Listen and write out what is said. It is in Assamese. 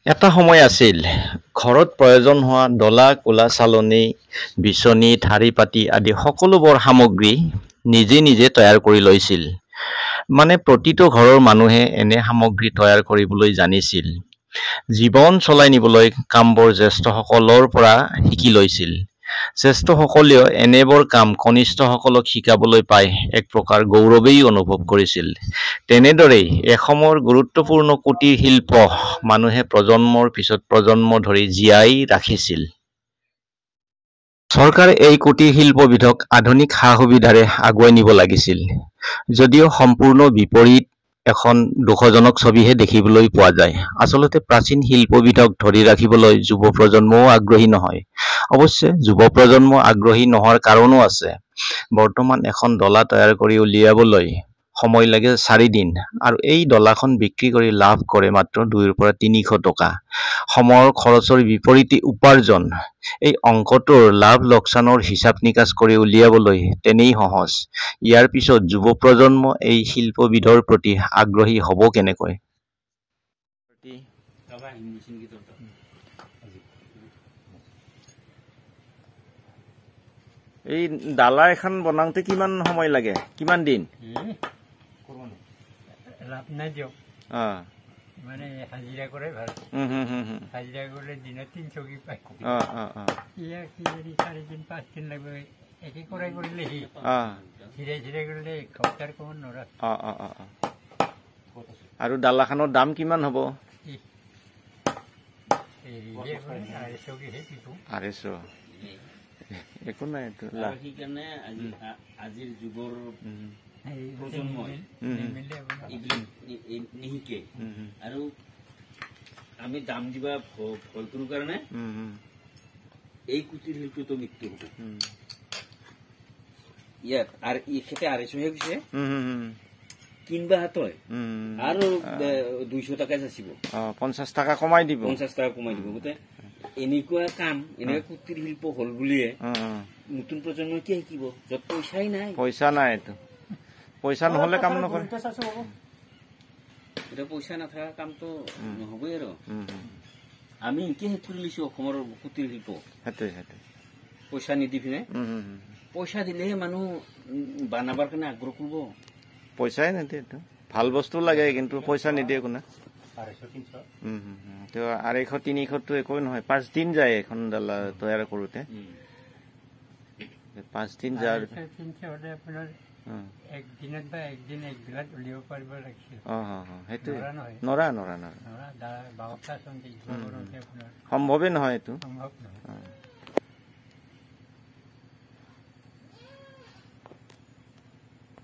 এটা সময় আছিল ঘৰত প্ৰয়োজন হোৱা ডলা কোলা চালনী বিচনী ঠাৰি পাতি আদি সকলোবোৰ সামগ্ৰী নিজে নিজে তৈয়াৰ কৰি লৈছিল। মানে প্ৰতিটো ঘৰৰ মানুহে এনে সামগ্ৰী তৈয়াৰ কৰিবলৈ জানিছিল। জীৱন চলাই নিবলৈ কামবোৰ জ্যেষ্ঠসকলৰ পৰা শিকি লৈছিল। জ্যেষ্ঠসকলেও এনেবোৰ কাম কনিষ্ঠসকলক শিকাবলৈ পাই এক প্ৰকাৰ গৌৰৱেই অনুভৱ কৰিছিল। তেনেদৰেই এসময়ৰ গুৰুত্বপূৰ্ণ কুটীৰ শিল্প মানুহে প্ৰজন্মৰ পিছত প্ৰজন্ম ধৰি জীয়াই ৰাখিছিল। চৰকাৰে এই কুটীৰ শিল্পবিধক আধুনিক সা-সুবিধাৰে আগুৱাই নিব লাগিছিল। যদিও সম্পূৰ্ণ বিপৰীত এখন দুখজনক ছবিহে দেখিবলৈ পোৱা যায়। আচলতে প্ৰাচীন শিল্পবিধক ধৰি ৰাখিবলৈ যুৱ প্ৰজন্মও আগ্ৰহী নহয়। অৱশ্যে যুৱ প্ৰজন্ম আগ্ৰহী নোহোৱাৰ কাৰণো আছে। বৰ্তমান এখন ডলা তৈয়াৰ কৰি উলিয়াবলৈ সময় লাগে 4 দিন আৰু এই ডলাখন বিক্ৰী কৰি লাভ কৰে মাত্ৰ 2ৰ পৰা 300 টকা। সময়ৰ খৰচৰ বিপৰীতে উপাৰ্জন। এই অংকটোৰ লাভ লোকচানৰ হিচাপ নিকাচ কৰি উলিয়াবলৈ তেনেই সহজ। ইয়াৰ পিছত যুৱ প্ৰজন্ম এই শিল্পবিধৰ প্ৰতি আগ্ৰহী হ'ব কেনেকৈ? এই ডালা এখন বনাওঁতে কিমান সময় লাগে? কিমান দিন? লাভ নাই দিয়ক। মানে হাজিৰা কৰে ভাল। হাজিৰা কৰিলে দিনত 300 কি পায়। ইয়াৰ কি যদি 4 দিন 5 দিন লাগবে একে কৰাই কৰিলে ধীৰে ধীৰে কৰিলে খৰচাৰ কম নৰা। আৰু ডালাখনৰ দাম কিমান হ'ব? 250। একো নাই সেইকাৰণে আজিৰ যুগৰ প্ৰজন্মই নিশিকে আৰু আমি দাম দিবা ভয় কৰোঁ কাৰণে এই কুটিৰ শিল্পটো মৃত্যু হ'ব। ইয়াত আৰু এখেতে 250 কৈছে কিনবা হাতয় আৰু 200 টকা যাচিব। 50 টকা কমাই দিব। 50 টকা কমাই দিব। গতে এনেকুৱা কাম এনেকুৱা কুটিৰ শিল্প হল বুলিয়ে নতুন প্ৰজন্মই কি শিকিব? য'ত পইচাই নাই। পইচা নাই এইটো। পইচা নহলে কাম নকৰে। এটা পইচা নাথাকা কামটো নহবই আৰু। আমি কি হেতু লৈছো অসমৰ কুটিৰ শিল্প? পইচা নিদি পিনে পইচা দিলেহে মানুহ বানাবাৰ কাৰণে আগ্ৰহ কৰিব। পইচাই নিদিয়ে। ভাল বস্তু লাগে কিন্তু পইচা নিদিয়ে কোনে। 250-300 একোই নহয়। 5 দিন যায় এখন ডালা তৈয়াৰ কৰোতে। 5 দিন যায়। একদিনত বা একদিন একবেলাত উলিয়াব পাৰিব লাগিছিল। নৰা সম্ভৱেই নহয় এইটো। সম্ভৱ নহয়।